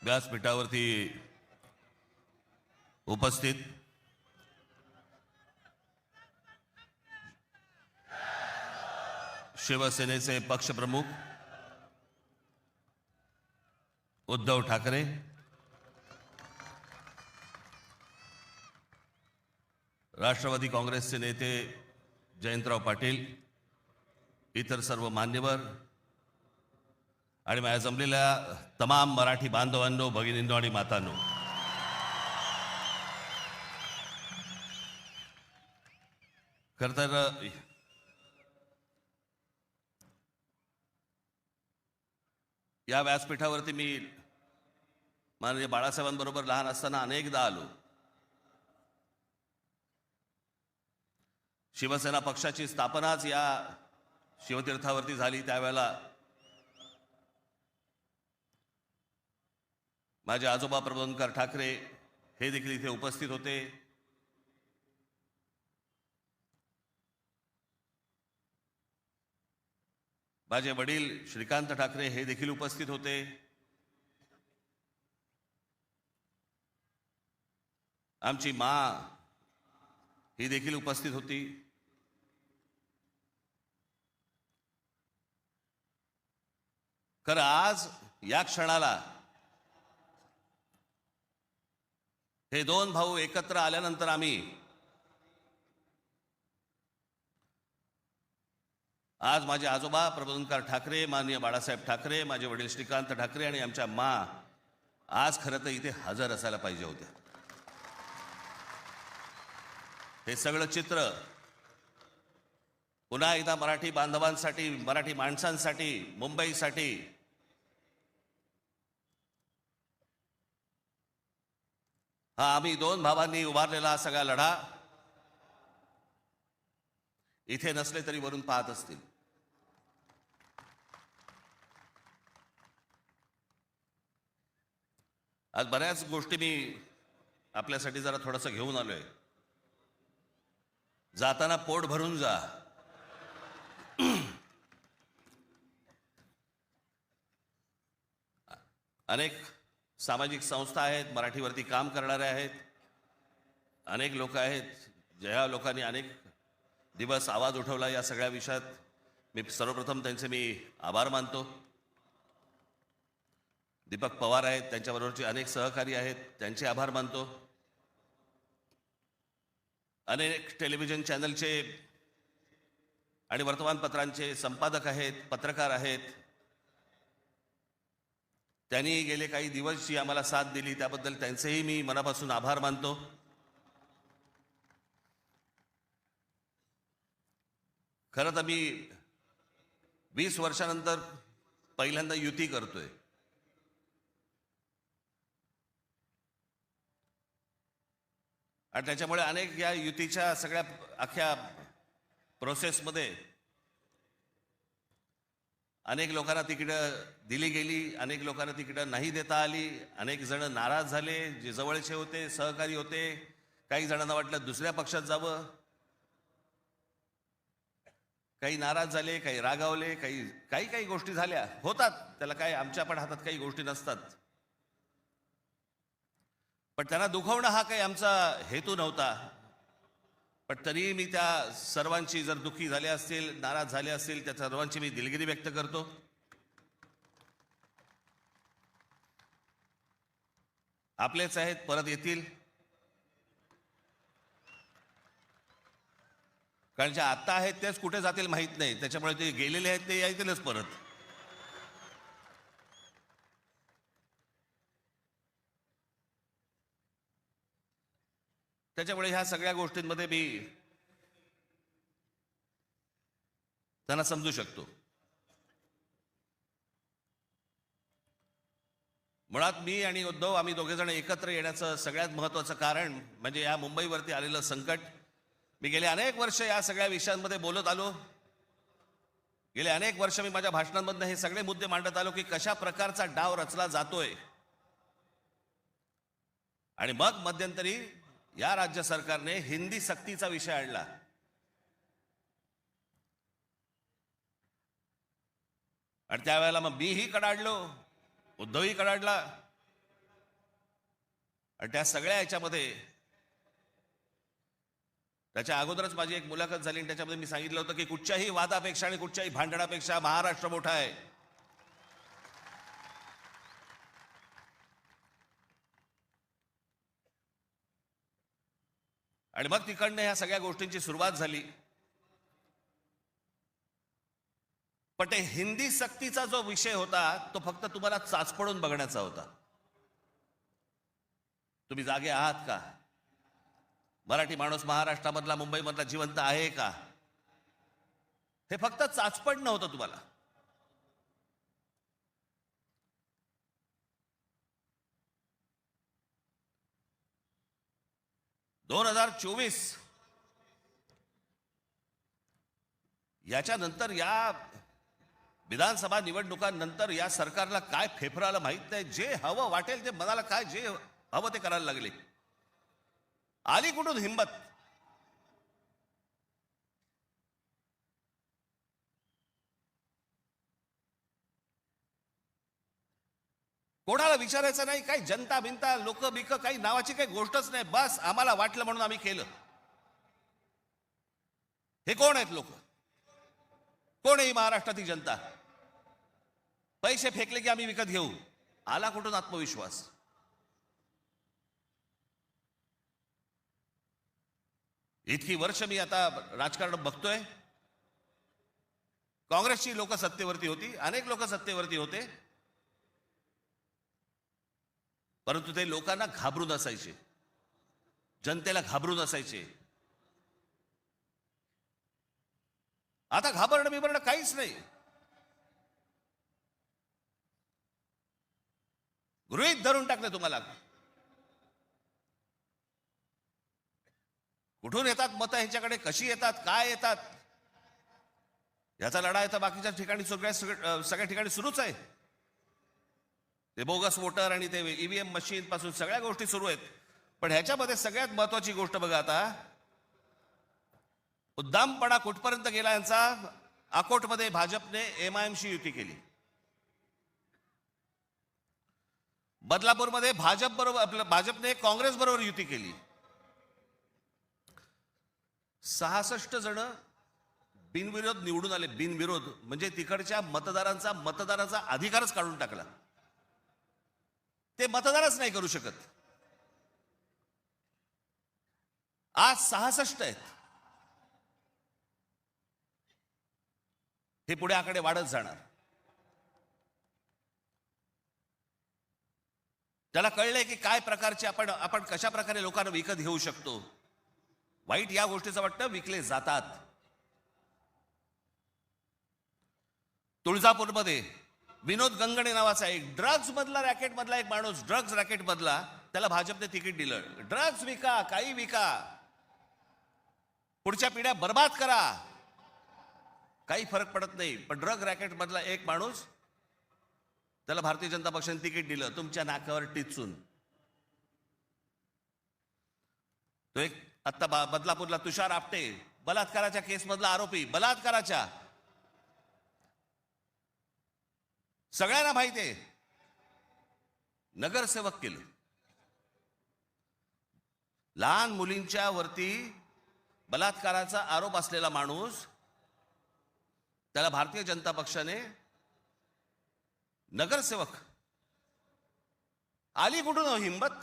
व्यासपीठावरती उपस्थित शिवसेनेचे पक्षप्रमुख उद्धव ठाकरे, राष्ट्रवादी काँग्रेसचे नेते जयंतराव पाटील, इतर सर्व मान्यवर आणि माझ्या जमलेल्या तमाम मराठी बांधवांनो, भगिनींनो आणि मातांनो, खरं तर या व्यासपीठावरती मी माननीय बाळासाहेबांबरोबर लहान असताना अनेकदा आलो. शिवसेना पक्षाची स्थापनाच या शिवतीर्थावरती झाली. त्यावेळेला माझे आजोबा प्रबोधनकार ठाकरे हे देखील इथे उपस्थित होते. माझे वडील श्रीकांत ठाकरे हे देखील उपस्थित होते. आमची माँ ही देखील उपस्थित होती. खरं आज या क्षणाला हे दोन भाऊ एकत्र आल्यानंतर आज माझे आजोबा प्रबोधनकार ठाकरे, माननीय बाळासाहेब ठाकरे, माझे वडील श्रीकांत ठाकरे आणि आमच्या माँ आज खरं तर इथे हजर असायला पाहिजे होत्या. हे सगळं चित्र पुन्हा एकदा मराठी बांधवांसाठी, मराठी माणसांसाठी, मुंबईसाठी हा आम्ही दोन भावांनी उभारलेला सगळा लढा इथे नसले तरी वरून पाहत असतील. आज बऱ्याच गोष्टी मी आपल्यासाठी जरा थोडंसं घेऊन आलोय. जाताना पोट भरून जा. अनेक सामाजिक संस्था आहेत, मराठीवरती काम करणारे आहेत, अनेक लोक आहेत, ज्या लोकांनी अनेक दिवस आवाज उठवला या सगळ्या विषयात. मी सर्वप्रथम त्यांचे आभार मानतो. दीपक पवार आहेत, त्यांच्याबरोबरचे अनेक सहकारी आहेत, त्यांचे आभार मानतो. अनेक टेलिव्हिजन चॅनलचे आणि वर्तमानपत्रांचे संपादक आहेत, पत्रकार आहेत, त्यांनी गेले काही दिवस जी आम्हाला साथ दिली त्याबद्दल त्यांचेही मी मनापासून आभार मानतो. खरं तर मी 20 वर्षानंतर पहिल्यांदा युती करतोय. आणि त्याच्यामुळे अनेक या युतीच्या सगळ्या अख्ख्या प्रोसेसमध्ये अनेक लोकांना तिकीटं दिली गेली, अनेक लोकांना तिकीटं नाही देता आली, अनेक जण नाराज झाले, जे जवळचे होते, सहकारी होते. काही जणांना वाटलं दुसऱ्या पक्षात जावं, काही नाराज झाले, काही रागावले, काही गोष्टी झाल्या, होतात. त्याला काय, आमच्या पण हातात काही गोष्टी नसतात. पण त्यांना दुखवणं हा काही आमचा हेतू नव्हता. पण तरी मी त्या सर्वांची, जर दुःखी झाले असतील, नाराज झाले असतील, त्या सर्वांची मी दिलगिरी व्यक्त करतो. आपलेच आहेत, परत येतील. कारण जे आत्ता आहेत तेच कुठे जातील माहीत नाही. त्याच्यामुळे ते गेलेले आहेत ते येतीलच परत. त्याच्यामुळे ह्या सगळ्या गोष्टींमध्ये मी त्यांना समजू शकतो. मुळात मी आणि उद्धव आम्ही दोघेजण एकत्र येण्याचं सगळ्यात महत्त्वाचं कारण म्हणजे या मुंबईवरती आलेलं संकट. मी गेले अनेक वर्ष या सगळ्या विषयांमध्ये बोलत आलो. गेले अनेक वर्ष मी माझ्या भाषणांमधून हे सगळे मुद्दे मांडत आलो की कशा प्रकारचा डाव रचला जातोय. आणि मग मध्यंतरी या राज्य सरकारने हिंदी सक्तीचा विषय आणला. आणि त्यावेळेला मग मीही कडाडलो, उद्धवही कडाडला. आणि त्या सगळ्या याच्यामध्ये त्याच्या अगोदरच माझी एक मुलाखत झाली आणि त्याच्यामध्ये मी सांगितलं होतं की कुठच्याही वादापेक्षा आणि कुठच्याही भांडणापेक्षा महाराष्ट्र मोठा आहे. आणि मग तिकडनं ह्या सगळ्या गोष्टींची सुरुवात झाली. पण ते हिंदी सक्तीचा जो विषय होता तो फक्त तुम्हाला चाचपडून बघण्याचा होता. तुम्ही जागे आहात का? मराठी माणूस महाराष्ट्रामधला मुंबईमधला जिवंत आहे का? हे फक्त चाचपडणं होतं तुम्हाला. (2024) याच्यानंतर या विधानसभा निवडणुकांनंतर या सरकारला काय फेफराला माहित नाही. जे हवं वाटेल ते मनाला काय जे हवं ते करायला लागले. आली कुठून हिंमत? कोणाला विचारायचं नाही. काही जनता बिनता लोक बिक काही नावाची काही गोष्टच नाही. बस आम्हाला वाटलं म्हणून आम्ही केलं. हे कोण आहेत लोक? कोण आहे महाराष्ट्रातील जनता? पैसे फेकले की आम्ही विकत घेऊ. आला कुठून आत्मविश्वास? इतकी वर्ष मी आता राजकारण बघतोय. काँग्रेसची लोक सत्तेवरती होती, अनेक लोक सत्तेवरती होते, परंतु ते लोकांना घाबरून असायचे, जनतेला घाबरून असायचे. आता घाबरणं बिबरणं काहीच नाही. गृहीत धरून टाकलं तुम्हाला. कुठून येतात मतं ह्यांच्याकडे, कशी येतात, काय येतात, याचा लढा येतं बाकीच्या ठिकाणी सगळ्या ठिकाणी सुरूच आहे. ते बोगस वोटर आणि ते ईव्हीएम मशीन पासून सगळ्या गोष्टी सुरू आहेत. पण ह्याच्यामध्ये सगळ्यात महत्वाची गोष्ट बघा, आता उद्दामपणा कुठपर्यंत गेला यांचा. अकोटमध्ये भाजपने एमआयएमशी युती केली. बदलापूरमध्ये भाजपने काँग्रेस बरोबर युती केली. 66 जण बिनविरोध निवडून आले. बिनविरोध म्हणजे तिकडच्या मतदारांचा अधिकारच काढून टाकला. ते मतदारच नाही करू शकत. आज 66 आहेत. हे पुढे आकडे वाढत जाणार. त्याला कळलंय की काय प्रकारचे आपण कशा प्रकारे लोकांना विकत घेऊ शकतो. वाईट या गोष्टीचं वाटतं विकले जातात. तुळजापूरमध्ये विनोद गंगणे नावाचा एक ड्रग्ज मधला रॅकेट मधला एक माणूस, ड्रग्ज रॅकेट मधला, त्याला भाजपने तिकीट दिलं. ड्रग्ज विका, काही विका, पुढच्या पिढ्या बर्बाद करा, काही फरक पडत नाही. पण ड्रग रॅकेट मधला एक माणूस, त्याला भारतीय जनता पक्षाने तिकीट दिलं तुमच्या नाकावर टिचून. तो एक आता बदलापूरला तुषार आपटे, बलात्काराच्या केस मधला आरोपी, बलात्काराच्या, सगळ्यांना माहिती आहे, नगरसेवक केलं. लहान मुलींच्या वरती बलात्काराचा आरोप असलेला माणूस, त्याला भारतीय जनता पक्षाने नगरसेवक. आली कुठून हो हिंमत?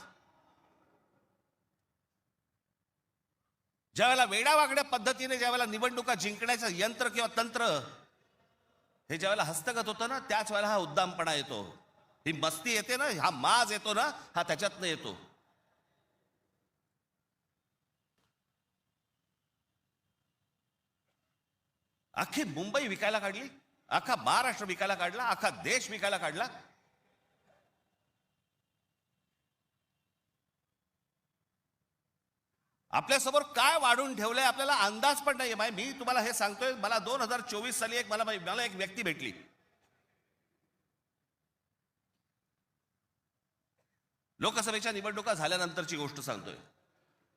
ज्यावेळेला वेडावागड्या पद्धतीने ज्यावेळेला निवडणुका जिंकण्याचं यंत्र किंवा तंत्र हे ज्यावेळेला हस्तगत होतं ना, त्याच वेळेला हा उद्दामपणा येतो, ही मस्ती येते ना, हा माज येतो ना, हा त्याच्यातनं येतो. अख्खी मुंबई विकायला काढली, अख्खा महाराष्ट्र विकायला काढला, अख्खा देश विकायला काढला. आपल्यासमोर काय वाढून ठेवलंय आपल्याला अंदाज पण नाही. मी तुम्हाला हे सांगतोय, मला 2024 साली मला एक व्यक्ती भेटली. लोकसभेच्या निवडणुका झाल्यानंतरची गोष्ट सांगतोय.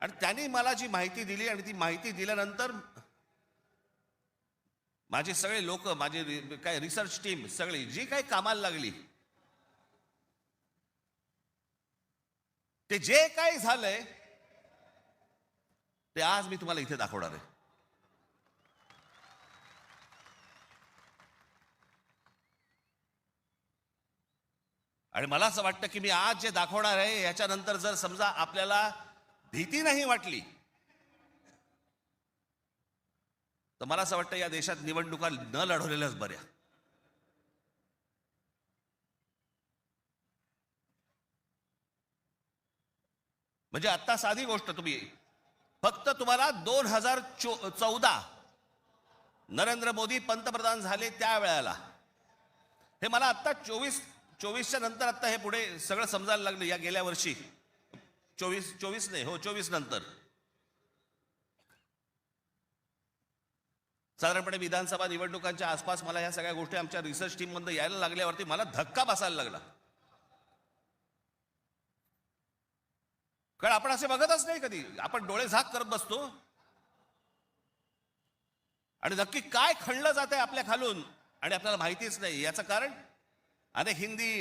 आणि त्यांनी मला जी माहिती दिली, आणि ती माहिती दिल्यानंतर माझे सगळे लोक, माझे काय रिसर्च टीम सगळी जी काही कामाला लागली, ते जे काही झालंय ते आज मी तुम्हाला इथे दाखवणार आहे. आणि मला असं वाटतं की मी आज जे दाखवणार आहे याच्यानंतर जर समजा आपल्याला भीती नाही वाटली तर मला असं वाटतं या देशात निवडणुका न लढवलेल्याच बऱ्या. म्हणजे आता साधी गोष्ट, तुम्ही फक्त तुम्हाला 2014 नरेंद्र मोदी पंतप्रधान झाले त्यावेळेला, हे मला आता 24च्या नंतर आता हे पुढे सगळं समजायला लागलं. या गेल्या वर्षी 24 नाही, हो 24 नंतर साधारणपणे विधानसभा निवडणुकांच्या आसपास मला ह्या सगळ्या गोष्टी आमच्या रिसर्च टीम मधून यायला लागल्यावरती मला धक्का बसायला लागला. कारण आपण असे बघतच नाही कधी, आपण डोळे झाक करत बसतो आणि नक्की काय खणलं जात आहे आपल्या खालून आणि आपल्याला माहितीच नाही. याचं कारण अनेक हिंदी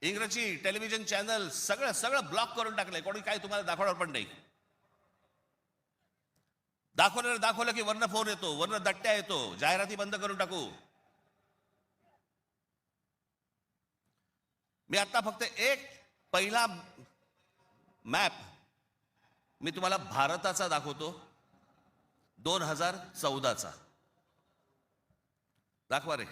इंग्रजी टेलिव्हिजन चॅनल सगळं सगळं ब्लॉक करून टाकलंय. कोणी काय तुम्हाला दाखवणार पण नाही. दाखवलं की वरनं फोन येतो, वरनं दट्ट्या येतो, जाहिराती बंद करून टाकू. मी आता फक्त एक पहिला मॅप मी तुम्हाला भारताचा दाखवतो, 2014चा. दाखवा रे.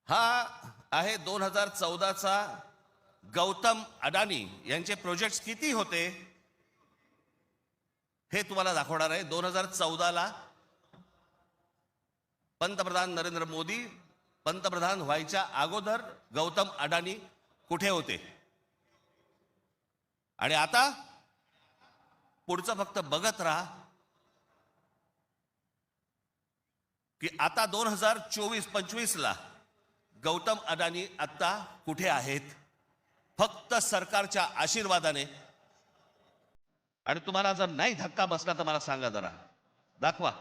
हा आहे 2014चा गौतम अडानी यांचे प्रोजेक्ट्स किती होते हे तुम्हाला दाखवणार आहे. 2014ला पंतप्रधान नरेंद्र मोदी पंतप्रधान व्हायच्या अगोदर गौतम अडानी कुठे होते आणि आता पुढचं फक्त बघत राहा की आता 2024-25ला गौतम अडानी आता कुठे आहेत. फक्त सरकारच्या आशीर्वादाने. आणि तुम्हाला जर नाही धक्का बसला तर मला सांगा, जरा दाखवा.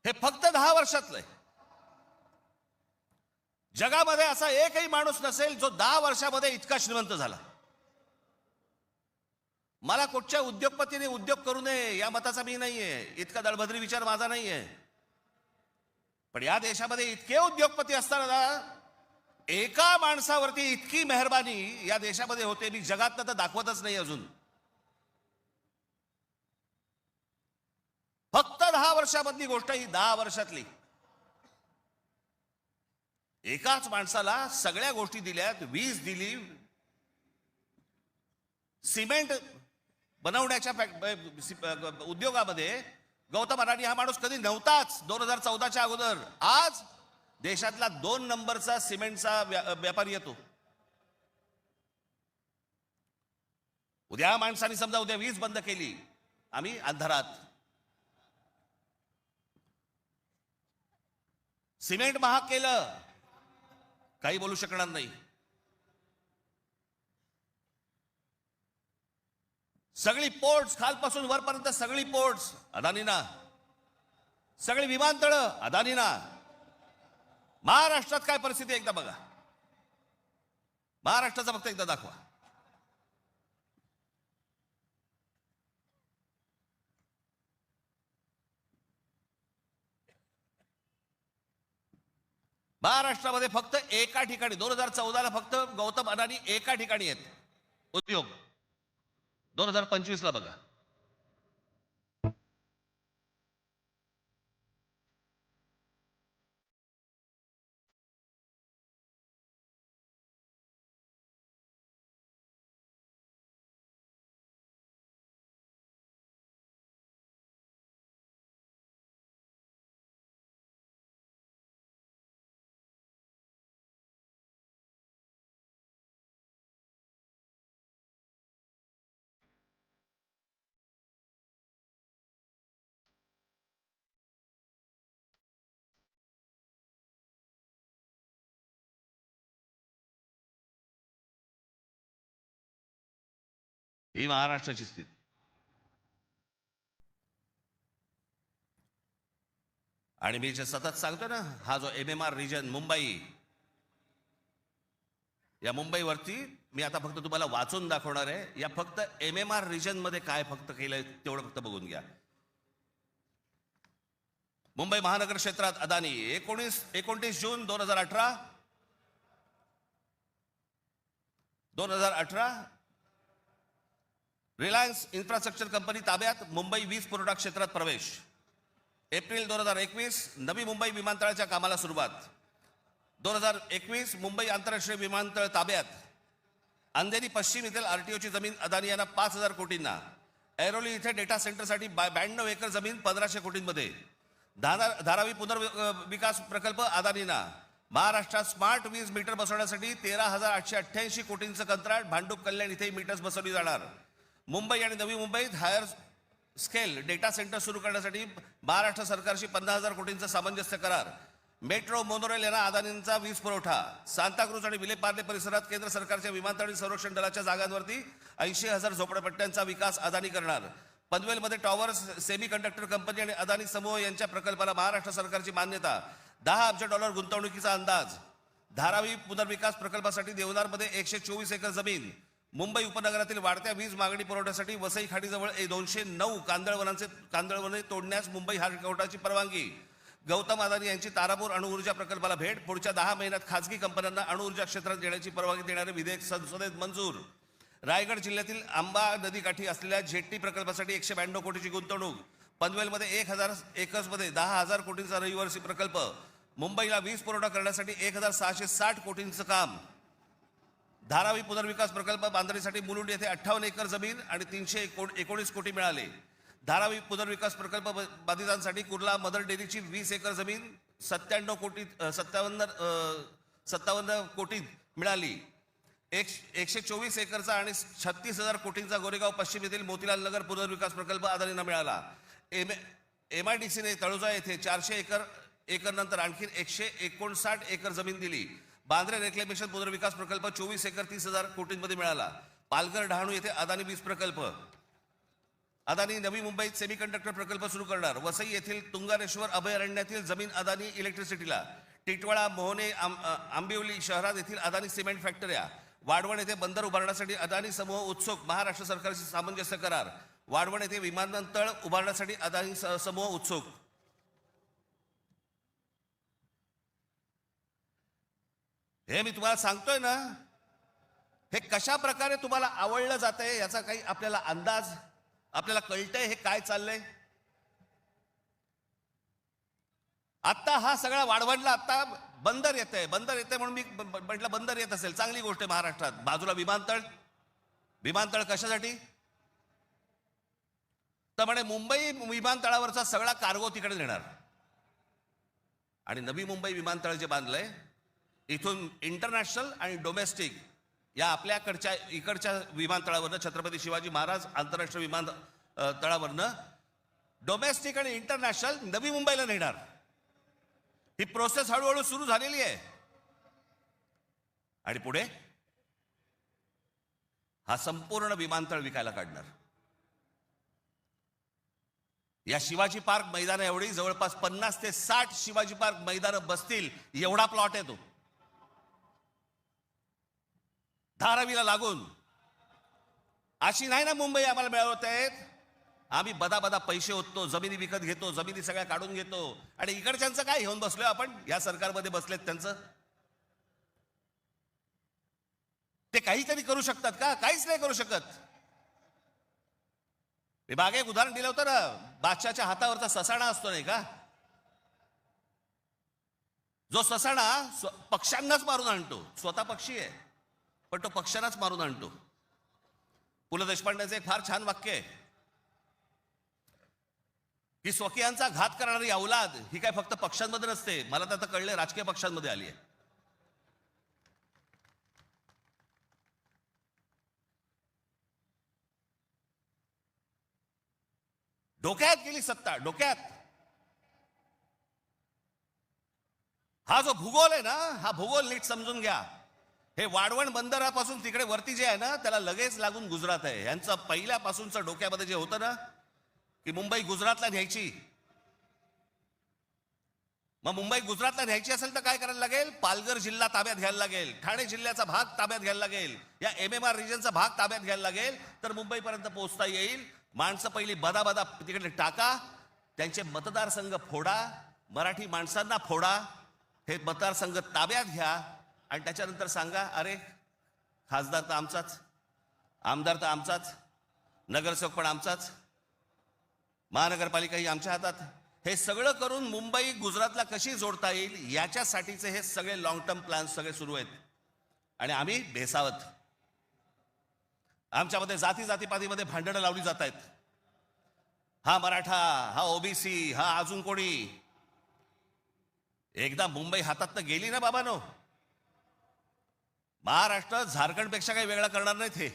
हे फक्त 10 वर्षातलंय. जगामध्ये असा एकही माणूस नसेल जो 10 वर्षामध्ये इतका श्रीमंत झाला. मला कुठच्या उद्योगपतीने उद्योग करू नये या मताचा मी नाहीये, इतका दळभद्री विचार माझा नाहीये. पण या देशामध्ये इतके उद्योगपती असताना एका माणसावरती इतकी मेहरबानी या देशामध्ये होते, मी जगात तर दाखवतच नाही अजून. फक्त 10 वर्षामधली गोष्ट, ही 10 वर्षातली. एकाच माणसाला सगळ्या गोष्टी दिल्यात. वीज दिली, सिमेंट बनवण्याच्या उद्योगामध्ये गौतम अडाणी हा माणूस कधी नव्हताच 2014च्या अगोदर. आज देशातला 2 नंबरचा सिमेंटचा व्यापारी येतो. उद्या माणसाने समजा उद्या वीज बंद केली, आम्ही अंधारात. सिमेंट महाग केलं, काही बोलू शकणार नाही. सगळी पोर्ट्स खालपासून वरपर्यंत सगळी पोर्ट्स अदानीना, सगळी विमानतळं अदानीना. महाराष्ट्रात काय परिस्थिती एकदा बघा, महाराष्ट्राचा फक्त एकदा दाखवा. महाराष्ट्रामध्ये फक्त एका ठिकाणी 2014ला फक्त गौतम अडाणी एका ठिकाणी आहेत उद्योग. 2025ला बघा, ही महाराष्ट्राची स्थिती. आणि मी जे सतत सांगतो ना, हा जो MMR रिजन मुंबई, या मुंबईवरती मी आता फक्त तुम्हाला वाचून दाखवणार आहे. या फक्त MMR रिजन मध्ये काय फक्त केलंय तेवढं फक्त बघून घ्या. मुंबई महानगर क्षेत्रात अदानी 29 जून 2018 रिलायन्स इन्फ्रास्ट्रक्चर कंपनी ताब्यात मुंबई वीज पुरवठा क्षेत्रात प्रवेश. एप्रिल 2021 नवी मुंबई विमानतळाच्या कामाला सुरुवात. 2021 मुंबई आंतरराष्ट्रीय विमानतळ ताब्यात. अंधेरी पश्चिम येथील RTOची जमीन अदानी यांना 5,000 कोटींना. ऐरोली इथे डेटा सेंटरसाठी 92 एकर जमीन 1,500 कोटींमध्ये. धारावी पुनर्विकास प्रकल्प अदानींना. महाराष्ट्रात स्मार्ट वीज मीटर बसवण्यासाठी 13,888 कोटींचं कंत्राट. भांडूप कल्याण इथे मीटर्स बसवली जाणार. मुंबई आणि नवी मुंबईत हायर स्केल डेटा सेंटर सुरू करण्यासाठी महाराष्ट्र सरकारशी 50,000 कोटींचा सामंजस्य करार. मेट्रो मोनोरेल यांना अदानींचा वीज पुरवठा. सांताक्रूज आणि विलेपार्ले परिसरात केंद्र सरकारच्या विमानतळ आणि संरक्षण दलाच्या जागांवरती 80,000 झोपडपट्ट्यांचा विकास अदानी करणार. पनवेलमध्ये टॉवर्स सेमी कंडक्टर कंपनी आणि अदानी समूह यांच्या प्रकल्पाला महाराष्ट्र सरकारची मान्यता. $10 अब्ज गुंतवणुकीचा अंदाज. धारावी पुनर्विकास प्रकल्पासाठी देवनारमध्ये 124 एकर जमीन. मुंबई उपनगरातील वाढत्या वीज मागणी पुरवठ्यासाठी वसई खाडीजवळ 209 कांदळवने तोडण्यास मुंबई हायकोर्टाची परवानगी. गौतम अदानी यांची तारापूर अणुऊर्जा प्रकल्पाला भेट. पुढच्या 10 महिन्यात खासगी कंपन्यांना अणुऊर्जा क्षेत्रात येण्याची परवानगी देणारे विधेयक संसदेत मंजूर. रायगड जिल्ह्यातील आंबा नदीकाठी असलेल्या जेट्टी प्रकल्पासाठी 192 कोटीची गुंतवणूक. पनवेलमध्ये 1,000 एकर्समध्ये 10,000 कोटींचा रहिवासी प्रकल्प. मुंबईला वीज पुरवठा करण्यासाठी 1,660 कोटींचं काम. धारावी पुनर्विकास प्रकल्प बांधणीसाठी मुलुंड येथे 58 एकर जमीन आणि 319 कोटी मिळाले. धारावी पुनर्विकास प्रकल्प बाधितांसाठी कुर्ला मदर डेअरीची 20 एकर जमीन 57 कोटी मिळाली. 124 एकरचा आणि 36,000 कोटींचा गोरेगाव पश्चिम येथील मोतीलाल नगर पुनर्विकास प्रकल्प अदानींना मिळाला. MIDCने तळोजा येथे 400 एकर नंतर आणखी 159 एकर जमीन दिली. बांद्रे रेक्लेमेशन पुनर्विकास प्रकल्प 24 एकर 30,000 कोटींमध्ये मिळाला. पालघर डहाणू येथे अदानी वीज प्रकल्प. अदानी नवी मुंबईत सेमीकंडक्टर प्रकल्प सुरू करणार. वसई येथील तुंगारेश्वर अभयारण्यातील जमीन अदानी इलेक्ट्रिसिटीला. टिटवाळा, मोहने, आंबिवली शहरात येथील अदानी सिमेंट फॅक्टऱ्या. वाढवण येथे बंदर उभारण्यासाठी अदानी समूह उत्सुक. महाराष्ट्र सरकारशी सामंजस्य करार. वाढवण येथे विमानतळ उभारण्यासाठी अदानी समूह उत्सुक. हे मी तुम्हाला सांगतोय ना, हे कशा प्रकारे तुम्हाला आवडलं जातंय याचा काही आपल्याला अंदाज, आपल्याला कळतंय हे काय चाललंय. आता हा सगळा वाढवणला आता बंदर येतंय म्हणून मी म्हटलं बंदर येत असेल चांगली गोष्ट आहे. महाराष्ट्रात बाजूला विमानतळ कशासाठी तर म्हणे मुंबई विमानतळावरचा सगळा कार्गो तिकडे नेणार. आणि नवी मुंबई विमानतळ जे बांधलंय इथून इंटरनॅशनल आणि डोमेस्टिक या आपल्याकडच्या इकडच्या विमानतळावरनं, छत्रपती शिवाजी महाराज आंतरराष्ट्रीय विमानतळावरनं डोमेस्टिक आणि इंटरनॅशनल नवी मुंबईला नेणार. ही प्रोसेस हळूहळू सुरू झालेली आहे. आणि पुढे हा संपूर्ण विमानतळ विकायला काढणार. या शिवाजी पार्क मैदान एवढी जवळपास 50 ते 60 शिवाजी पार्क मैदानं बसतील एवढा प्लॉट आहे तो, धारावीला लागून. अशी नाही ना मुंबई आम्हाला मिळवत आहेत. आम्ही बदा पैसे होतो, जमिनी विकत घेतो, जमिनी सगळ्या काढून घेतो. आणि इकडच्यांचं काय घेऊन बसलोय आपण, या सरकारमध्ये बसलेत त्यांचं. ते काहीतरी करू शकतात का? काहीच नाही करू शकत. मी मागे एक उदाहरण दिलं होतं ना, बादशाच्या हातावरचा ससाणा असतो नाही का, जो ससाणा पक्ष्यांनाच मारून आणतो. स्वतः पक्षी आहे पण तो पक्ष्यांनाच मारून आणतो. पु ल देशपांडेचं एक फार छान वाक्य आहे की स्वकीयांचा घात करणारी औलाद ही काय फक्त पक्षांमध्ये नसते. मला तर आता कळले राजकीय पक्षांमध्ये आली आहे. डोक्यात गेली सत्ता, डोक्यात. हा जो भूगोल आहे ना, हा भूगोल नीट समजून घ्या. हे वाढवण बंदरापासून तिकडे वरती जे आहे ना त्याला लगेच लागून गुजरात आहे. यांचं पहिल्यापासूनचं डोक्यामध्ये जे होतं ना की मुंबई गुजरातला न्यायची. मग मुंबई गुजरातला न्यायची असेल तर काय करायला लागेल? पालघर जिल्हा ताब्यात घ्यायला लागेल, ठाणे जिल्ह्याचा भाग ताब्यात घ्यायला लागेल, या MMR रिजनचा भाग ताब्यात घ्यायला लागेल, तर मुंबईपर्यंत पोहोचता येईल. माणसं पहिली बदा तिकडे टाका, त्यांचे मतदारसंघ फोडा, मराठी माणसांना फोडा, हे मतदारसंघ ताब्यात घ्या आणि त्याच्यानंतर सांगा अरे खासदार तर आमचाच, आमदार तर आमचाच, नगरसेवक पण आमचाच, महानगरपालिका ही आमच्या हातात. हे सगळं करून मुंबई गुजरातला कशी जोडता येईल याच्यासाठीचे हे सगळे लॉंग टर्म प्लॅन सगळे सुरू आहेत. आणि आम्ही बेसावत. आमच्यामध्ये जातीपातीमध्ये भांडणं लावली जात आहेत. हा मराठा, हा OBC, हा अजून कोणी. एकदा मुंबई हातात तर गेली ना बाबांनो, महाराष्ट्र झारखंडपेक्षा काही वेगळा करणार नाहीत. हे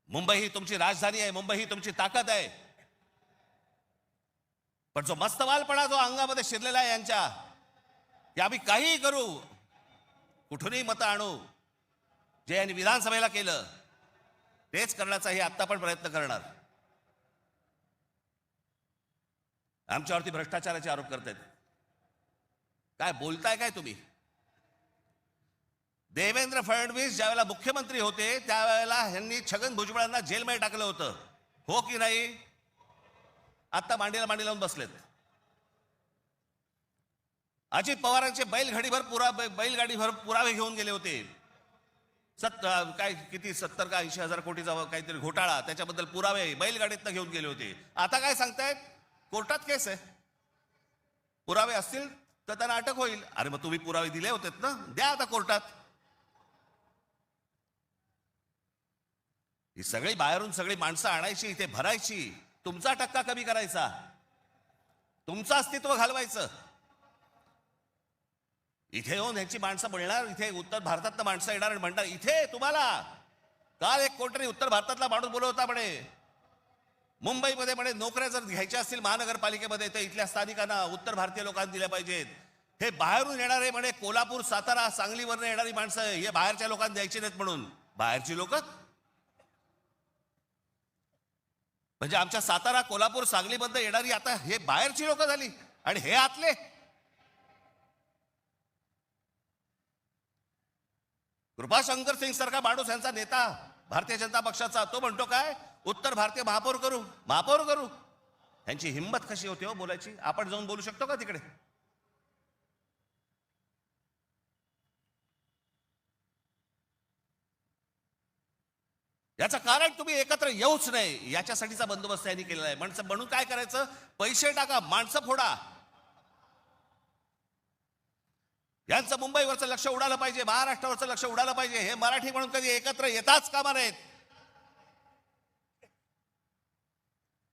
मुंबई ही तुमची राजधानी आहे, मुंबई ही तुमची ताकद आहे. पण जो मस्तवालपणा जो अंगामध्ये शिरलेला आहे यांच्या, की आम्ही काहीही करू, कुठूनही मतं आणू, जे यांनी विधानसभेला केलं तेच करण्याचा हे आत्ता पण प्रयत्न करणार. आमच्यावरती भ्रष्टाचाराचे आरोप करतायत. काय बोलताय काय तुम्ही? देवेंद्र फडणवीस ज्यावेळेला मुख्यमंत्री होते त्यावेळेला ह्यांनी छगन भुजबळांना जेलमध्ये टाकलं होतं, हो की नाही? आता मांडीला मांडी लावून बसलेत. अजित पवारांचे बैलगाडीभर पुरावे घेऊन गेले होते. काय किती 70 का 80 हजार कोटीचा काहीतरी घोटाळा, त्याच्याबद्दल पुरावे बैलगाडीतनं घेऊन गेले होते. आता काय सांगतायत? कोर्टात केस आहे, पुरावे असतील तर त्यांना अटक होईल. अरे मग तुम्ही पुरावे दिले होते ना, द्या आता कोर्टात. ही सगळी बाहेरून सगळी माणसं आणायची, इथे भरायची, तुमचा टक्का कमी करायचा, तुमचं अस्तित्व घालवायचं. इथे येऊन ह्याची माणसं बोलणार, इथे उत्तर भारतातलं माणसं येणार आणि म्हणणार इथे तुम्हाला. काल एक कोणतरी उत्तर भारतातला माणूस बोलत होता म्हणे, मुंबईमध्ये म्हणे नोकऱ्या जर घ्यायच्या असतील महानगरपालिकेमध्ये तर इथल्या स्थानिकांना, उत्तर भारतीय लोकांना दिल्या पाहिजेत. हे बाहेरून येणारे म्हणे कोल्हापूर, सातारा, सांगलीवरनं येणारी माणसं हे बाहेरच्या लोकांना द्यायची नाहीत म्हणून. बाहेरची लोक म्हणजे आमच्या सातारा, कोल्हापूर, सांगलीमधनं येणारी आता हे बाहेरची लोक झाली आणि हे आतले. कृपाशंकर सिंग सारखा माणूस, यांचा नेता भारतीय जनता पक्षाचा, तो म्हणतो काय, उत्तर भारतीय महापौर करू, महापौर करू. यांची हिंमत कशी होती हो बोलायची? आपण जाऊन बोलू शकतो का तिकडे? याचं कारण तुम्ही एकत्र येऊच नाही, याच्यासाठीचा बंदोबस्त यांनी केलेला आहे. म्हणून काय करायचं, पैसे टाका, माणसं फोडा. यांचं मुंबईवरचं लक्ष उडालं पाहिजे, महाराष्ट्रावरचं लक्ष उडालं पाहिजे. हे मराठी म्हणून कधी एकत्र येताच कामा नयेत.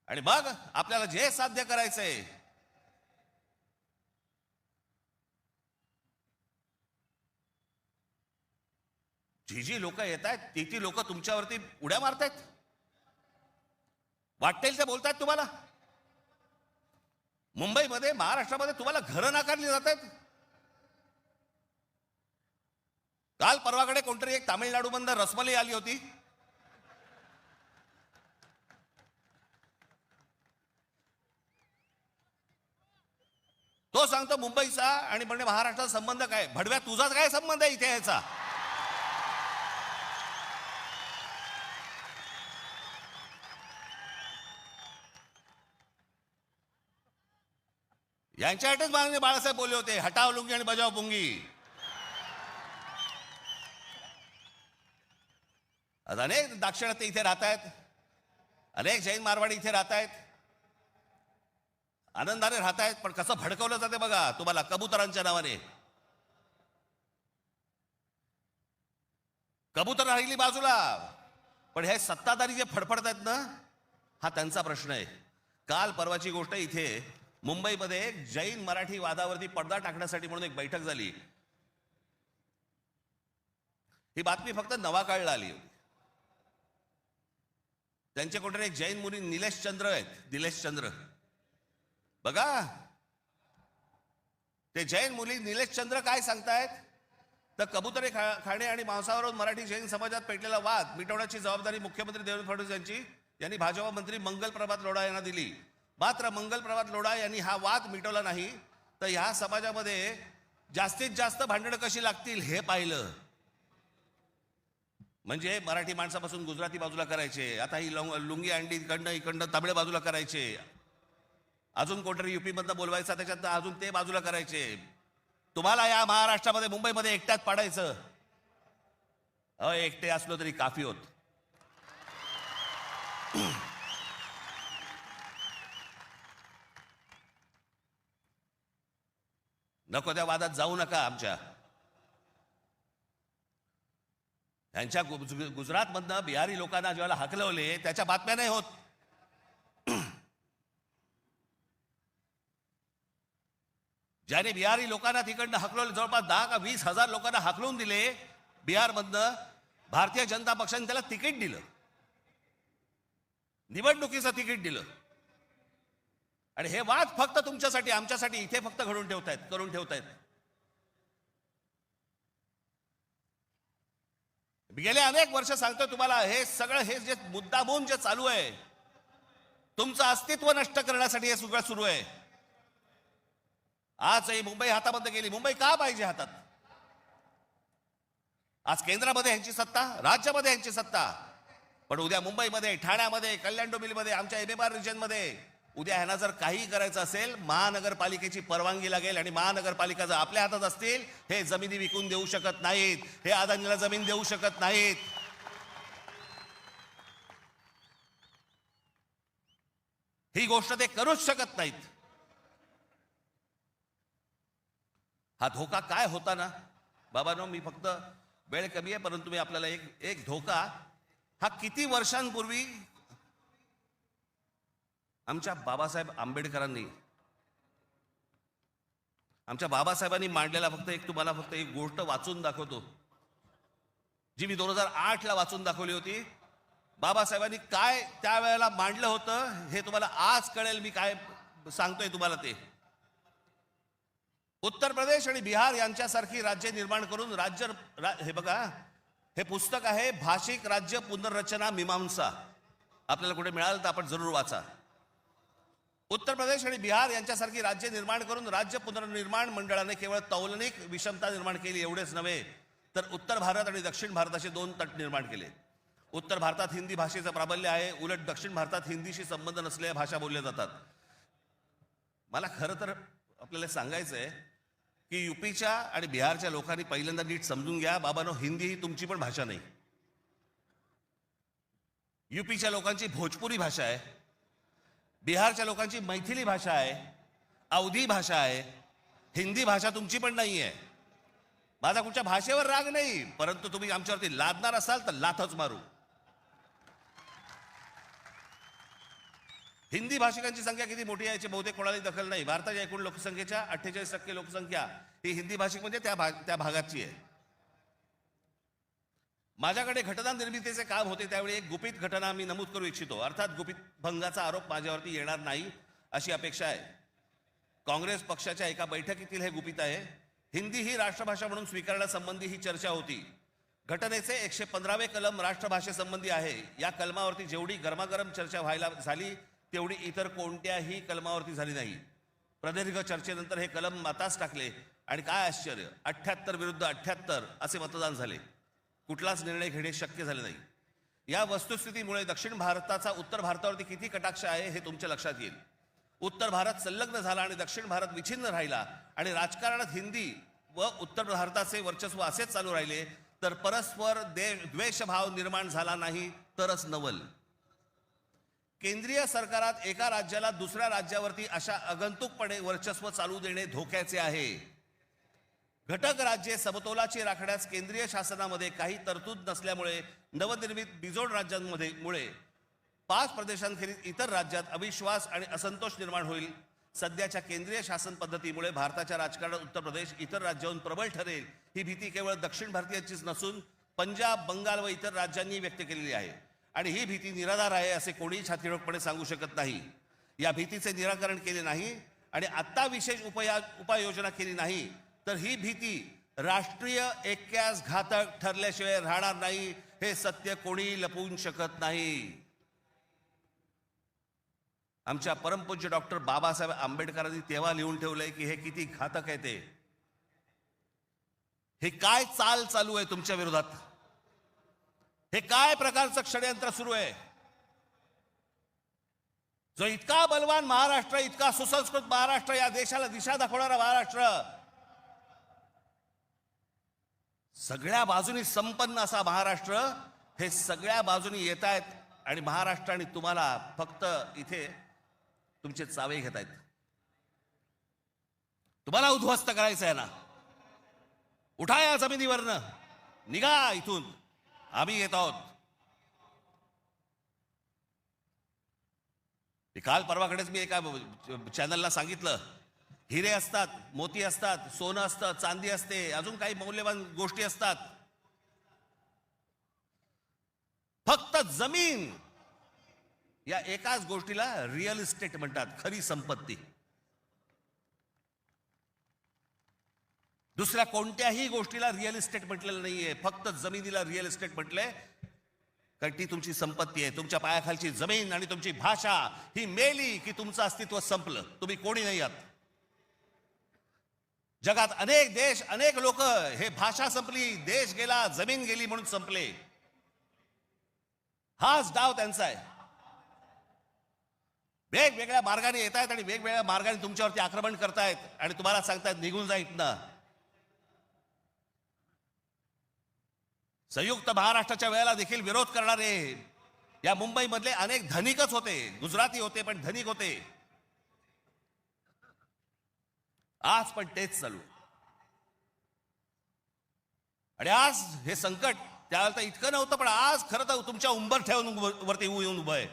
आणि मग आपल्याला जे साध्य करायचंय, जी लोक येत आहेत ती लोक तुमच्यावरती उड्या मारतायत, वाटेल ते बोलतायत तुम्हाला. मुंबईमध्ये, महाराष्ट्रामध्ये तुम्हाला घरं नाकारली जात आहेत. काल परवाकडे कोणतरी एक तामिळनाडूमधून रसमलाई आली होती. तो सांगतो मुंबईचा आणि म्हणजे महाराष्ट्राचा संबंध काय? भडव्या, तुझाच काय संबंध आहे इथे यायचा? यांच्यासाठीच माननीय बाळासाहेब बोलले होते, हटाव लुंगी आणि बजाव पुंगी. अनेक दाक्षिणात्य इथे राहत आहेत, अनेक जैन मारवाडी इथे राहत आहेत, आनंदाने राहत आहेत. पण कसं भडकवलं जाते बघा तुम्हाला कबुतरांच्या नावाने. कबूतर राहिली बाजूला, पण हे सत्ताधारी जे फडफडत आहेत ना, हा त्यांचा प्रश्न आहे. काल परवाची गोष्ट, इथे मुंबईमध्ये जैन मराठी वादावरती पडदा टाकण्यासाठी म्हणून एक बैठक झाली. ही बातमी फक्त नवाकाळला आली होती. त्यांचे कुठे एक जैन मुली निलेश चंद्र आहेत, निलेश चंद्र बघा. ते जैन मुली निलेश चंद्र काय सांगतायत, तर कबुतरे खाणे आणि मांसावरून मराठी जैन समाजात पेटलेला वाद मिटवण्याची जबाबदारी मुख्यमंत्री देवेंद्र फडणवीस यांनी भाजपा मंत्री मंगल प्रभात लोढा यांना दिली. मात्र मंगल प्रभात लोढा यांनी हा वाद मिटवला नाही, तर ह्या समाजामध्ये जास्तीत जास्त भांडणं कशी लागतील हे पाहिलं. म्हणजे मराठी माणसापासून गुजराती बाजूला करायचे, आता ही लुंगी अंडी इकडनं तमिळ बाजूला करायचे, अजून कोणतरी युपी मधनं बोलवायचा, त्याच्यात अजून ते बाजूला करायचे. तुम्हाला या महाराष्ट्रामध्ये, मुंबईमध्ये एकट्यात पाडायचं. एकटे असलो तरी काफी होत. नको त्या वादात जाऊ नका. आमच्या यांच्या गुजरातमधनं बिहारी लोकांना ज्यावेळेला हकलवले, त्याच्या बातम्या नाही होत. ज्याने बिहारी लोकांना तिकडनं हकलवले, जवळपास 10 का 20 हजार लोकांना हकलवून दिले बिहारमधनं, भारतीय जनता पक्षाने त्याला तिकीट दिलं, निवडणुकीचं तिकीट दिलं. आणि हे वाद फक्त तुमच्यासाठी, आमच्यासाठी इथे फक्त करून ठेवतायत. गेले अनेक वर्ष सांगतोय तुम्हाला, हे सगळं, हे जे मुद्दामून जे चालू आहे, तुमचं अस्तित्व नष्ट करण्यासाठी हे सगळं सुरू आहे. आज ही मुंबई हातामध्ये गेली. मुंबई का पाहिजे हातात? आज केंद्रामध्ये यांची सत्ता, राज्यामध्ये यांची सत्ता, पण उद्या मुंबईमध्ये, ठाण्यामध्ये, कल्याण डोंबिवलीमध्ये, आमच्या एमएमआर रिजनमध्ये उद्या ह्यांना जर काही करायचं असेल, महानगरपालिकेची परवानगी लागेल. आणि महानगरपालिका जर आपल्या हातात असतील, हे जमिनी विकून देऊ शकत नाहीत, हे अदानीला जमीन देऊ शकत नाहीत. ही गोष्ट ते करूच शकत नाहीत. हा धोका काय होता ना बाबांनो, मी फक्त वेळ कमी आहे, परंतु मी आपल्याला एक धोका, हा किती वर्षांपूर्वी आमच्या बाबासाहेब आंबेडकरांनी, आमच्या बाबासाहेबांनी मांडलेला, तुम्हाला फक्त एक गोष्ट वाचून दाखवतो, जी मी 2008 ला वाचून दाखवली होती. बाबासाहेबांनी काय त्यावेळेला मांडलं होतं हे तुम्हाला आज कळेल. मी काय सांगतोय तुम्हाला ते. उत्तर प्रदेश आणि बिहार यांच्यासारखी राज्य निर्माण करून हे बघा, हे पुस्तक आहे भाषिक राज्य पुनर्रचना मीमांसा. आपल्याला कुठे मिळालं तर आपण जरूर वाचा. उत्तर प्रदेश आणि बिहार यांच्यासारखी राज्य निर्माण करून राज्य पुनर्निर्माण मंडळाने केवळ तौलनिक विषमता निर्माण केली एवढेच नव्हे, तर उत्तर भारत आणि दक्षिण भारताचे दोन तट निर्माण केले. उत्तर भारतात हिंदी भाषेचं प्राबल्य आहे, उलट दक्षिण भारतात हिंदीशी संबंध नसलेल्या भाषा बोलल्या जातात. मला खरं तर आपल्याला सांगायचं आहे की युपीच्या आणि बिहारच्या लोकांनी पहिल्यांदा नीट समजून घ्या, बाबांनो, हिंदी ही तुमची पण भाषा नाही. युपीच्या लोकांची भोजपुरी भाषा आहे, बिहारच्या लोकांची मैथिली भाषा आहे, अवधी भाषा आहे. हिंदी भाषा तुमची पण नाही आहे. माझा कुठच्या भाषेवर राग नाही, परंतु तुम्ही आमच्यावरती लादणार असाल तर लाथच मारू. हिंदी भाषिकांची संख्या किती मोठी आहे याची बहुतेक कोणालाही दखल नाही. भारताच्या एकूण लोकसंख्येच्या 48% लोकसंख्या ही हिंदी भाषिक म्हणजे त्या भागाची आहे. माझ्याकडे घटना निर्मितीचे काम होते त्यावेळी एक गुपित घटना मी नमूद करू इच्छितो. अर्थात गुपित भंगाचा आरोप माझ्यावरती येणार नाही अशी अपेक्षा आहे. काँग्रेस पक्षाच्या एका बैठकीतील हे गुपित आहे. हिंदी ही राष्ट्रभाषा म्हणून स्वीकारण्यासंबंधी ही चर्चा होती. घटनेचे 115वे कलम राष्ट्रभाषेसंबंधी आहे. या कलमावरती जेवढी गरमागरम चर्चा व्हायला झाली तेवढी इतर कोणत्याही कलमावरती झाली नाही. प्रदीर्घ चर्चेनंतर हे कलम मातास टाकले आणि काय आश्चर्य, 78 विरुद्ध 78 असे मतदान झाले. कुठलाच निर्णय घेणे शक्य झाले नाही. या वस्तुस्थितीमुळे दक्षिण भारताचा उत्तर भारतावरती किती कटाक्ष आहे हे तुमच्या लक्षात येईल. उत्तर भारत संलग्न झाला आणि दक्षिण भारत विच्छिन्न राहिला आणि राजकारणात हिंदी व उत्तर भारताचे वर्चस्व असेच चालू राहिले तर परस्पर द्वेषभाव निर्माण झाला नाही तरच नवल. केंद्रीय सरकारात एका राज्याला दुसऱ्या राज्यावरती अशा आगंतुकपणे वर्चस्व चालू देणे धोक्याचे आहे. घटक राज्ये समतोलाची राखण्यास केंद्रीय शासनामध्ये काही तरतूद नसल्यामुळे नवनिर्मित बिजोड राज्यांमुळे 5 प्रदेशांखेरीज इतर राज्यात अविश्वास आणि असंतोष निर्माण होईल. सध्याच्या केंद्रीय शासन पद्धतीमुळे भारताच्या राजकारणात उत्तर प्रदेश इतर राज्याहून प्रबळ ठरेल ही भीती केवळ दक्षिण भारतीयांचीच नसून पंजाब, बंगाल व इतर राज्यांनी व्यक्त केलेली आहे. आणि ही भीती निराधार आहे असे कोणीही छातीरोखपणे सांगू शकत नाही. या भीतीचे निराकरण केले नाही आणि आत्ता विशेष उपाययोजना केली नाही तर ही भीती राष्ट्रीय ऐक्यास घातक ठरल्याशिवाय राहणार नाही. हे सत्य कोणी लपवू शकत नाही. आमच्या परमपूज्य डॉक्टर बाबासाहेब आंबेडकरांनी तेव्हा लिहून ठेवलंय की हे किती घातक आहे ते. हे काय चाल चालू आहे तुमच्या विरोधात, हे काय प्रकारचं षडयंत्र सुरू आहे. जो इतका बलवान महाराष्ट्र, इतका सुसंस्कृत महाराष्ट्र, या देशाला दिशा दाखवणारा महाराष्ट्र, सगळ्या बाजूनी संपन्न असा महाराष्ट्र, हे सगळ्या बाजूनी येत आहेत आणि महाराष्ट्राने तुम्हाला फक्त इथे तुमचे चावे घेत आहेत. तुम्हाला उद्ध्वस्त करायचं आहे ना. उठा या जमिनीवरनं, निघा इथून, आम्ही येत आहोत. काल परवाकडेच मी एका चॅनलला सांगितलं, हिरे असतात, मोती असतात, सोनं असतं, चांदी असते, अजून काही मौल्यवान गोष्टी असतात. फक्त जमीन या एकाच गोष्टीला रिअल इस्टेट म्हणतात, खरी संपत्ती. दुसऱ्या कोणत्याही गोष्टीला रिअल इस्टेट म्हटलेलं नाहीये, फक्त जमिनीला रिअल इस्टेट म्हटलंय. कारण ती तुमची संपत्ती आहे. तुमच्या पायाखालची जमीन आणि तुमची भाषा ही मेली की तुमचं अस्तित्व संपलं, तुम्ही कोणी नाही आहात. जगात अनेक देश, अनेक लोक, हे भाषा संपली, देश गेला, जमीन गेली म्हणून संपले. हाच डाव त्यांचा आहे. वेगवेगळ्या मार्गाने येत आहेत आणि वेगवेगळ्या मार्गाने तुमच्यावरती आक्रमण करतायत आणि तुम्हाला सांगतायत निघून जा इथनं. संयुक्त महाराष्ट्राच्या वेळेला देखील विरोध करणारे या मुंबईमधले अनेक धनिकच होते, गुजराती होते पण धनिक होते. आज पण तेच चालू. आणि आज हे संकट त्यावेळेला इतकं नव्हतं, पण आज खरं तर तुमच्या उंबरठ्यावरून वरती येऊन उभं आहे.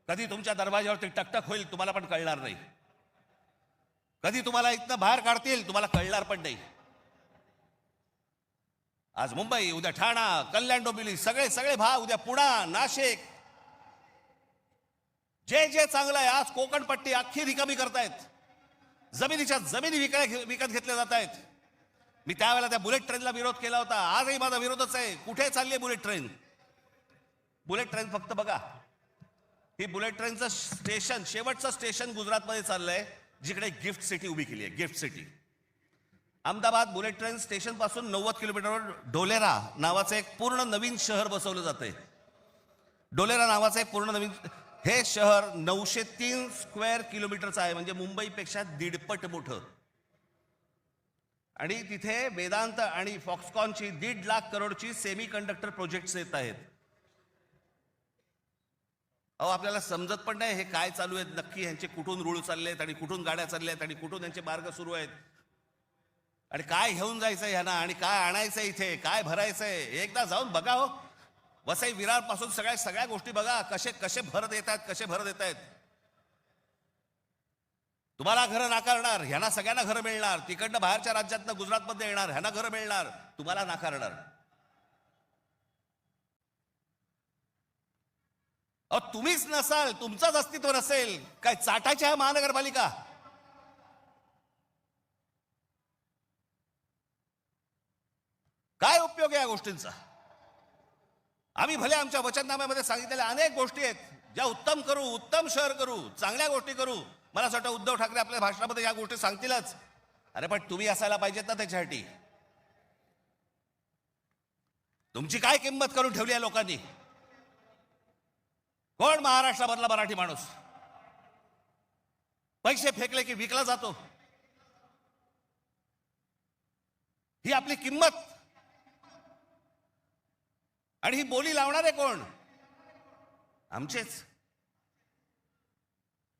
कधी तुमच्या दरवाजावरती टकटक होईल तुम्हाला पण कळणार नाही. कधी तुम्हाला इथनं बाहेर काढतील तुम्हाला कळणार पण नाही. आज मुंबई, उद्या ठाणा, कल्याण, डोंबिवली, सगळे सगळे भाग, उद्या पुणा, नाशिक, जे जे चांगलं आहे, आज कोकणपट्टी अख्खी रिकामी करतायत. जमिनीच्या जमिनी विकत घेतल्या जात आहेत. मी त्यावेळेला त्या बुलेट ट्रेनला विरोध केला होता. आजही माझा विरोधच आहे. कुठे चालली आहे बुलेट ट्रेन? बुलेट ट्रेन फक्त बघा, ही बुलेट ट्रेनचं स्टेशन, शेवटचं स्टेशन गुजरातमध्ये चाललंय, जिकडे गिफ्ट सिटी उभी केली आहे. Gift city Ahmedabad bullet train station पासून 90 किलोमीटरवर ढोलेरा नावाचं एक पूर्ण नवीन शहर बसवलं जातंय. ढोलेरा नावाचं एक पूर्ण नवीन हे शहर 903 स्क्वेअर किलोमीटरचं आहे, म्हणजे मुंबईपेक्षा 1.5 मोठं. आणि तिथे वेदांत आणि फॉक्सकॉनची 1.5 लाख करोडची सेमी कंडक्टर प्रोजेक्ट्स येत आहेत. अहो, आपल्याला समजत पण नाही हे काय चालू आहेत नक्की, ह्यांचे कुठून रूळ चालले आहेत आणि कुठून गाड्या चालल्या आहेत आणि कुठून यांचे मार्ग सुरू आहेत आणि काय घेऊन जायचंय ह्यांना आणि काय आणायचंय, इथे काय भरायचंय. एकदा जाऊन बघा हो, वसई विरार पासून सगळ्या गोष्टी बघा, कसे कसे भरत येत आहेत, कसे भरत येत आहेत. तुम्हाला घरं नाकारणार, ह्यांना सगळ्यांना घरं मिळणार. तिकडनं बाहेरच्या राज्यातनं गुजरातमध्ये येणार, ह्यांना घरं मिळणार, तुम्हाला नाकारणार. तुम्हीच नसाल, तुमचंच अस्तित्व नसेल, काय चाटायची आहे महानगरपालिका? काय उपयोग आहे या गोष्टींचा? आम्ही भले आमच्या वचननाम्यामध्ये सांगितलेल्या अनेक गोष्टी आहेत ज्या उत्तम करू, उत्तम शहर करू, चांगल्या गोष्टी करू. मला असं वाटतं उद्धव ठाकरे आपल्या भाषणामध्ये या गोष्टी सांगतीलच. अरे पण तुम्ही असायला पाहिजेत ना त्याच्यासाठी. तुमची काय किंमत करून ठेवली आहे लोकांनी? कोण महाराष्ट्रामधला मराठी माणूस पैसे फेकले की विकला जातो? ही आपली किंमत. आणि ही बोली लावणारे कोण? आमचेच.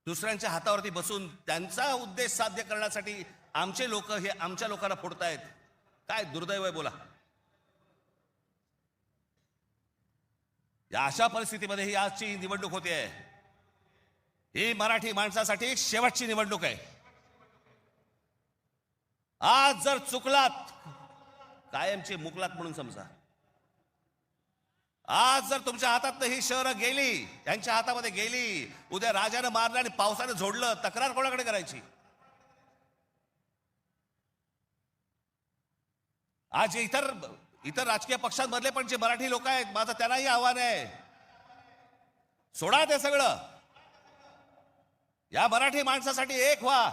दुसऱ्यांच्या हातावरती बसून त्यांचा उद्देश साध्य करण्यासाठी आमचे लोक हे आमच्या लोकांना फोडतायत. काय दुर्दैव आहे बोला. या अशा परिस्थितीमध्ये ही आजची निवडणूक होते. ही मराठी माणसासाठी शेवटची निवडणूक आहे. आज जर चुकलात, कायमची मुकलात म्हणून समजा. आज जर तुमच्या हातातनं ही शहरं गेली, त्यांच्या हातामध्ये गेली, उद्या राजानं मारलं आणि पावसानं झोडलं, तक्रार कोणाकडे करायची? आज इतर राजकीय पक्षांमधले पण जे मराठी लोक आहेत, माझं त्यांनाही आव्हान आहे, सोडा ते सगळं. या मराठी माणसासाठी एक व्हा,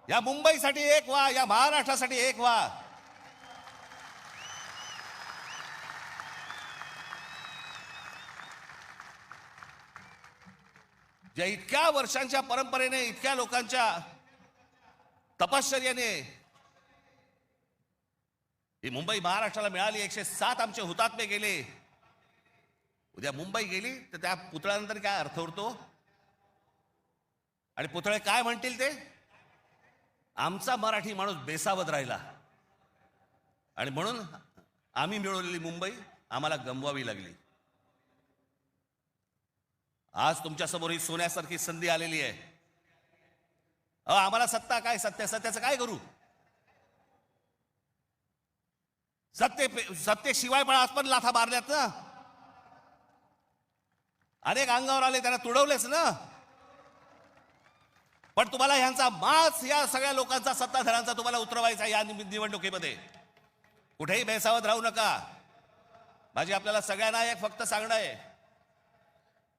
या मुंबईसाठी एक व्हा, या महाराष्ट्रासाठी एक व्हा. ज्या इतक्या वर्षांच्या परंपरेने, इतक्या लोकांच्या तपश्चर्याने ही मुंबई महाराष्ट्राला मिळाली. 107 आमचे हुतात्मे गेले. उद्या मुंबई गेली तर त्या पुतळ्यानंतर काय अर्थ उरतो? आणि पुतळे काय म्हणतील ते? आमचा मराठी माणूस बेसावध राहिला आणि म्हणून आम्ही मिळवलेली मुंबई आम्हाला गमवावी लागली. आज तुमच्या समोर ही सोन्यासारखी संधी आलेली आहे. आम्हाला सत्ता काय, सत्याचं काय करू? सत्तेशिवाय पण आज पण लाथा मारल्यात ना. अनेक अंगावर आले, त्यांना तुडवलेच ना. पण तुम्हाला ह्यांचा माच, या सगळ्या लोकांचा, सत्ताधाऱ्यांचा तुम्हाला उतरवायचा या निवडणुकीमध्ये. कुठेही बेसावध राहू नका. माझी आपल्याला सगळ्यांना एक फक्त सांगणं आहे,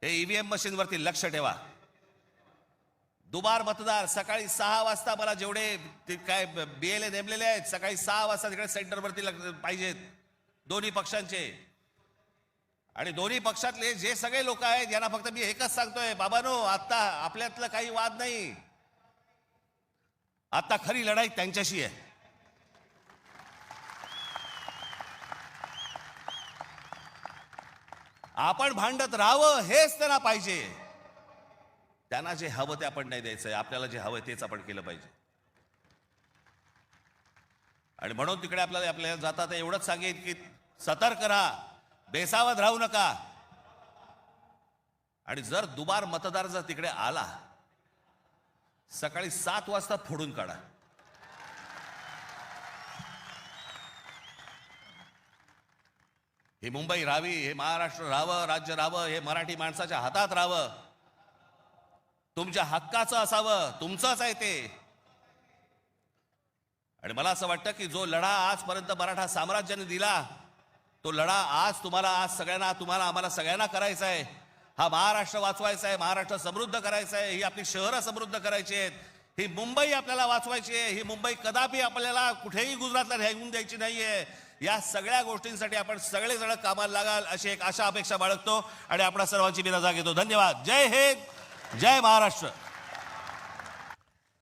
हे ईव्हीएम मशीनवरती लक्ष ठेवा. दुबार मतदार सकाळी 6 वाजता, मला जेवढे काय BLA नेमलेले आहेत, सकाळी 6 वाजता तिकडे सेंटरवरती पाहिजेत दोन्ही पक्षांचे. आणि दोन्ही पक्षातले जे सगळे लोक आहेत यांना फक्त मी एकच सांगतोय, बाबांनो, आता आपल्यातलं काही वाद नाही. आता खरी लढाई त्यांच्याशी आहे. आपण भांडत राहावं हेच त्यांना पाहिजे. त्यांना जे हवं ते आपण नाही द्यायचंय. आपल्याला जे हवं तेच आपण केलं पाहिजे. आणि म्हणून तिकडे आपल्याला जातात एवढंच सांगेन की सतर्क राहा, बेसावध राहू नका. आणि जर दुबार मतदार जर तिकडे आला, सकाळी 7 वाजता फोडून काढा. ही मुंबई राहावी, हे महाराष्ट्र राहावं, राज्य राहावं, हे मराठी माणसाच्या हातात राहावं, तुमच्या हक्काचं असावं, तुमचंच आहे ते. आणि मला असं वाटतं की जो लढा आजपर्यंत मराठा साम्राज्याने दिला, तो लढा आज तुम्हाला, आज सगळ्यांना, तुम्हाला, आम्हाला सगळ्यांना करायचा आहे. हा महाराष्ट्र वाचवायचा आहे, महाराष्ट्र समृद्ध करायचा आहे, ही आपली शहरं समृद्ध करायची आहेत, ही मुंबई आपल्याला वाचवायची आहे, ही मुंबई कदापि आपल्याला कुठेही गुजरातला घेऊन द्यायची नाहीये. या सगळ्या गोष्टींसाठी आपण सगळेजण कामाला लागाल अशी एक आशा अपेक्षा बाळगतो आणि आपणा सर्वांची मी रजा घेतो. धन्यवाद. जय हिंद, जय महाराष्ट्र.